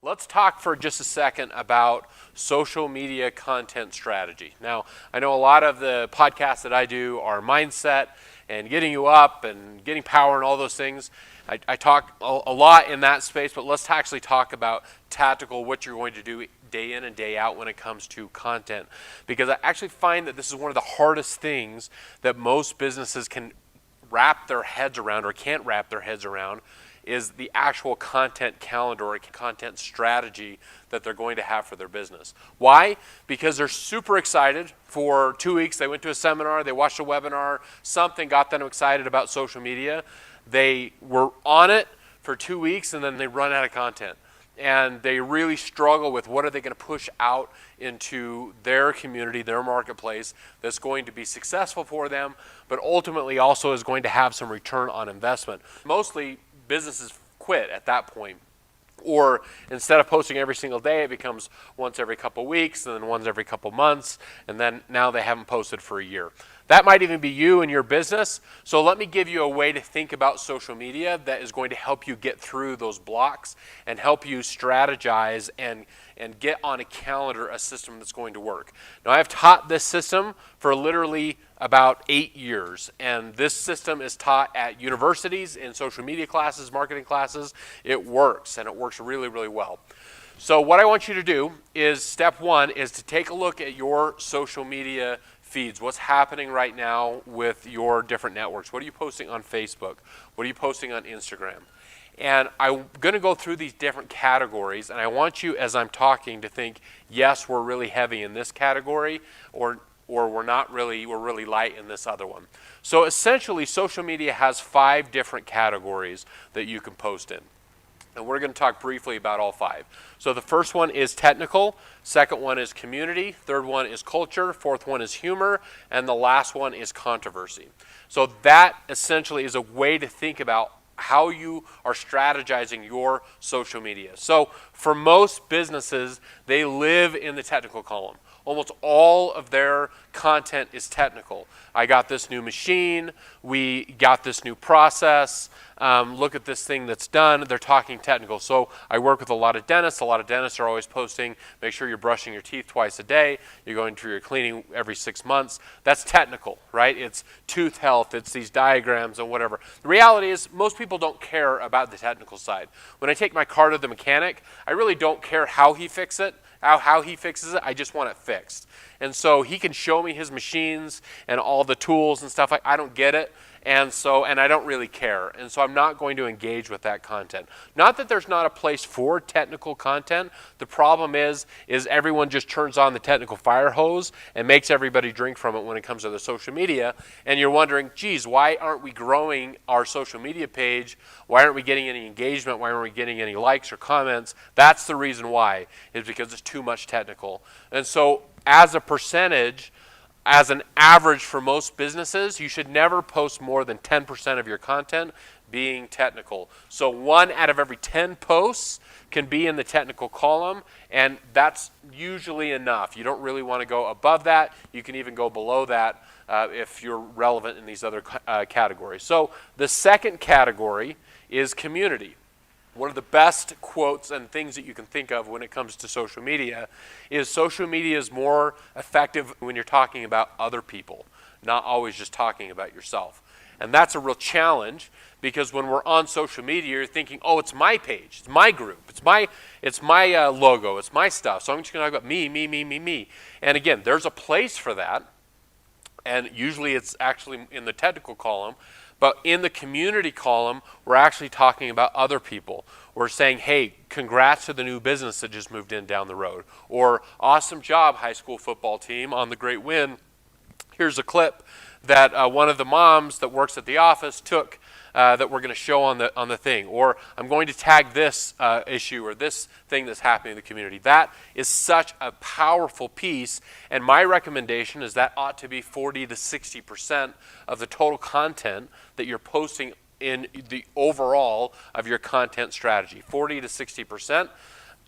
Let's talk for just a second about social media content strategy. Now, I know a lot of the podcasts that I do are mindset and getting you up and getting power and all those things. I talk a lot in that space, but let's actually talk about tactical, what you're going to do day in and day out when it comes to content. Because I actually find that this is one of the hardest things that most businesses can wrap their heads around or can't wrap their heads around, is the actual content calendar or content strategy that they're going to have for their business. Why? Because they're super excited. For 2 weeks, they went to a seminar, they watched a webinar, something got them excited about social media. They were on it for 2 weeks and then they run out of content. And they really struggle with what are they going to push out into their community, their marketplace, that's going to be successful for them, but ultimately also is going to have some return on investment. Mostly businesses quit at that point. Or instead of posting every single day, it becomes once every couple weeks, and then once every couple months, and then now they haven't posted for a year. That might even be you and your business. So let me give you a way to think about social media that is going to help you get through those blocks and help you strategize and get on a calendar a system that's going to work. Now, I've taught this system for literally about 8 years, and this system is taught at universities in social media classes, marketing classes. It works, and it works really, really well. So what I want you to do is, step one is to take a look at your social media feeds. What's happening right now with your different networks? What are you posting on Facebook? What are you posting on Instagram? And I'm going to go through these different categories, and I want you, as I'm talking, to think, yes, we're really heavy in this category, or we're not really, we're really light in this other one. So essentially, social media has 5 different categories that you can post in. And we're going to talk briefly about all 5. So the first one is technical, second one is community, third one is culture, fourth one is humor, and the last one is controversy. So that essentially is a way to think about how you are strategizing your social media. So for most businesses, they live in the technical column. Almost all of their content is technical. I got this new machine, we got this new process, look at this thing that's done. They're talking technical. So I work with a lot of dentists. A lot of dentists are always posting, make sure you're brushing your teeth twice a day, you're going through your cleaning every 6 months. That's technical, right? It's tooth health, it's these diagrams and whatever. The reality is most people don't care about the technical side. When I take my car to the mechanic, I really don't care how he fixes it. How he fixes it, I just want it fixed. And so he can show me his machines and all the tools and stuff. I don't get it, and I don't really care. And so I'm not going to engage with that content. Not that there's not a place for technical content. The problem is everyone just turns on the technical fire hose and makes everybody drink from it when it comes to the social media. And you're wondering, geez, why aren't we growing our social media page? Why aren't we getting any engagement? Why aren't we getting any likes or comments? That's the reason why, is because it's too much technical. And so as a percentage, as an average for most businesses, you should never post more than 10% of your content being technical. So 1 out of every 10 posts can be in the technical column, and that's usually enough. You don't really want to go above that. You can even go below that if you're relevant in these other categories. So the second category is community. One of the best quotes and things that you can think of when it comes to social media is more effective when you're talking about other people, not always just talking about yourself. And that's a real challenge, because when we're on social media, you're thinking, oh, it's my page, it's my group, it's my logo, it's my stuff, so I'm just going to talk about me. And again, there's a place for that, and usually it's actually in the technical column. But in the community column, we're actually talking about other people. We're saying, hey, congrats to the new business that just moved in down the road. Or awesome job, high school football team, on the great win. Here's a clip that one of the moms that works at the office took that we're going to show on the thing. Or I'm going to tag this issue or this thing that's happening in the community. That is such a powerful piece, and my recommendation is that ought to be 40 to 60% of the total content that you're posting in the overall of your content strategy. 40 to 60%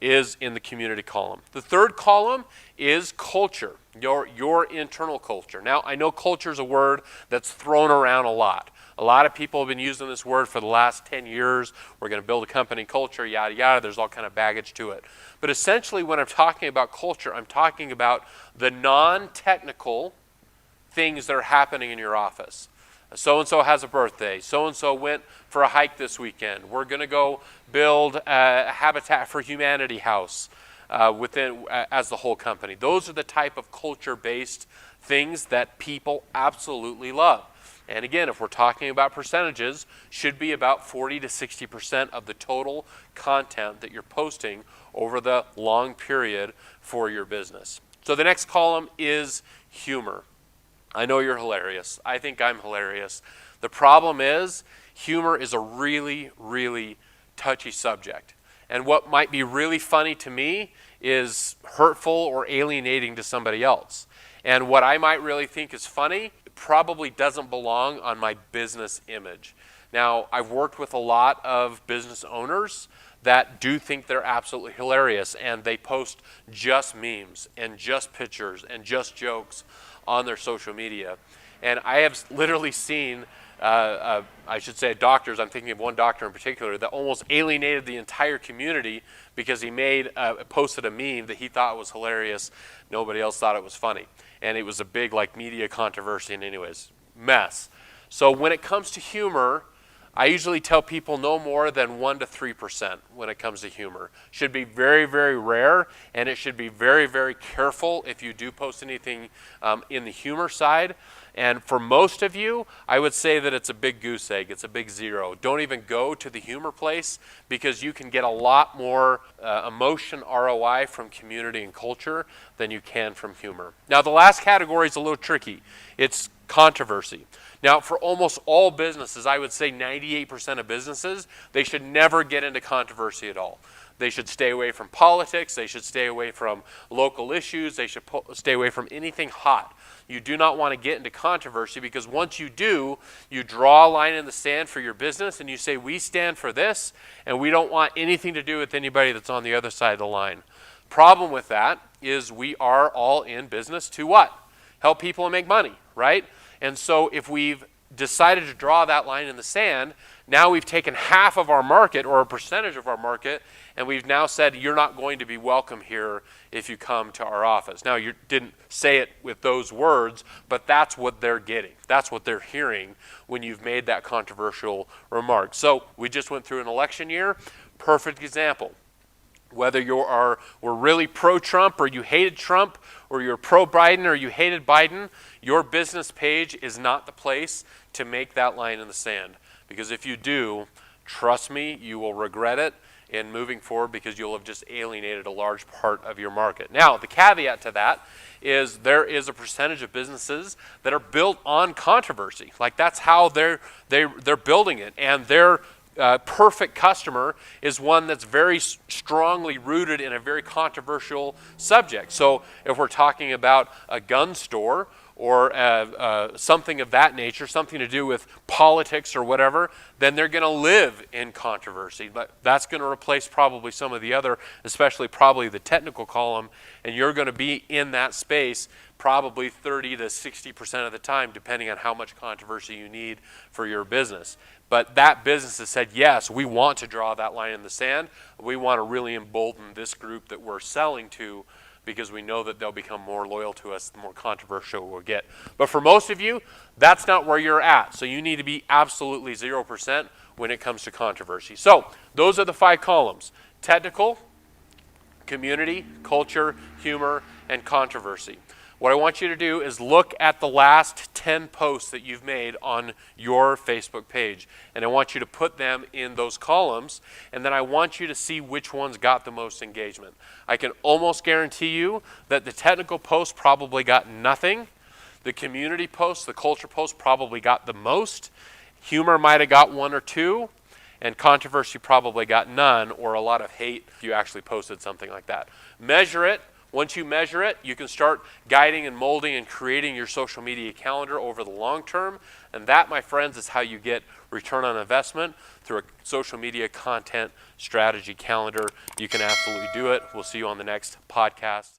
is in the community column. The third column is culture, your internal culture. Now, I know culture is a word that's thrown around a lot. A lot of people have been using this word for the last 10 years. We're going to build a company culture, yada, yada. There's all kind of baggage to it. But essentially, when I'm talking about culture, I'm talking about the non-technical things that are happening in your office. So-and-so has a birthday. So-and-so went for a hike this weekend. We're going to go build a Habitat for Humanity house as the whole company. Those are the type of culture-based things that people absolutely love. And again, if we're talking about percentages, should be about 40 to 60% of the total content that you're posting over the long period for your business. So the next column is humor. I know you're hilarious. I think I'm hilarious. The problem is, humor is a really, really touchy subject. And what might be really funny to me is hurtful or alienating to somebody else. And what I might really think is funny probably doesn't belong on my business image. Now, I've worked with a lot of business owners that do think they're absolutely hilarious, and they post just memes and just pictures and just jokes on their social media. And I have literally seen, I should say doctors, I'm thinking of one doctor in particular, that almost alienated the entire community because he posted a meme that he thought was hilarious. Nobody else thought it was funny. And it was a big media controversy and anyways, mess. So when it comes to humor, I usually tell people no more than 1 to 3% when it comes to humor. Should be very, very rare, and it should be very, very careful if you do post anything in the humor side. And for most of you, I would say that it's a big goose egg. It's a big zero. Don't even go to the humor place because you can get a lot more emotion ROI from community and culture than you can from humor. Now, the last category is a little tricky. It's controversy. Now, for almost all businesses, I would say 98% of businesses, they should never get into controversy at all. They should stay away from politics. They should stay away from local issues. They should stay away from anything hot. You do not want to get into controversy because once you do, you draw a line in the sand for your business and you say, we stand for this and we don't want anything to do with anybody that's on the other side of the line. Problem with that is we are all in business to what? Help people and make money, right? And so if we've decided to draw that line in the sand, now we've taken half of our market or a percentage of our market, and we've now said you're not going to be welcome here if you come to our office. Now, you didn't say it with those words, but that's what they're getting. That's what they're hearing when you've made that controversial remark. So we just went through an election year. Perfect example. Whether were really pro-Trump or you hated Trump or you're pro-Biden or you hated Biden, your business page is not the place to make that line in the sand. Because if you do, trust me, you will regret it in moving forward because you'll have just alienated a large part of your market. Now, the caveat to that is there is a percentage of businesses that are built on controversy. Like that's how they're building it. And their perfect customer is one that's very strongly rooted in a very controversial subject. So if we're talking about a gun store or something of that nature, something to do with politics or whatever, then they're going to live in controversy. But that's going to replace probably some of the other, especially probably the technical column, and you're going to be in that space probably 30 to 60% of the time, depending on how much controversy you need for your business. But that business has said, yes, we want to draw that line in the sand. We want to really embolden this group that we're selling to because we know that they'll become more loyal to us the more controversial we'll get. But for most of you, that's not where you're at. So you need to be absolutely 0% when it comes to controversy. So those are the 5 columns: technical, community, culture, humor, and controversy. What I want you to do is look at the last 10 posts that you've made on your Facebook page, and I want you to put them in those columns, and then I want you to see which ones got the most engagement. I can almost guarantee you that the technical post probably got nothing. The community post, the culture post probably got the most. Humor might have got 1 or 2, and controversy probably got none or a lot of hate if you actually posted something like that. Measure it. Once you measure it, you can start guiding and molding and creating your social media calendar over the long term. And that, my friends, is how you get return on investment through a social media content strategy calendar. You can absolutely do it. We'll see you on the next podcast.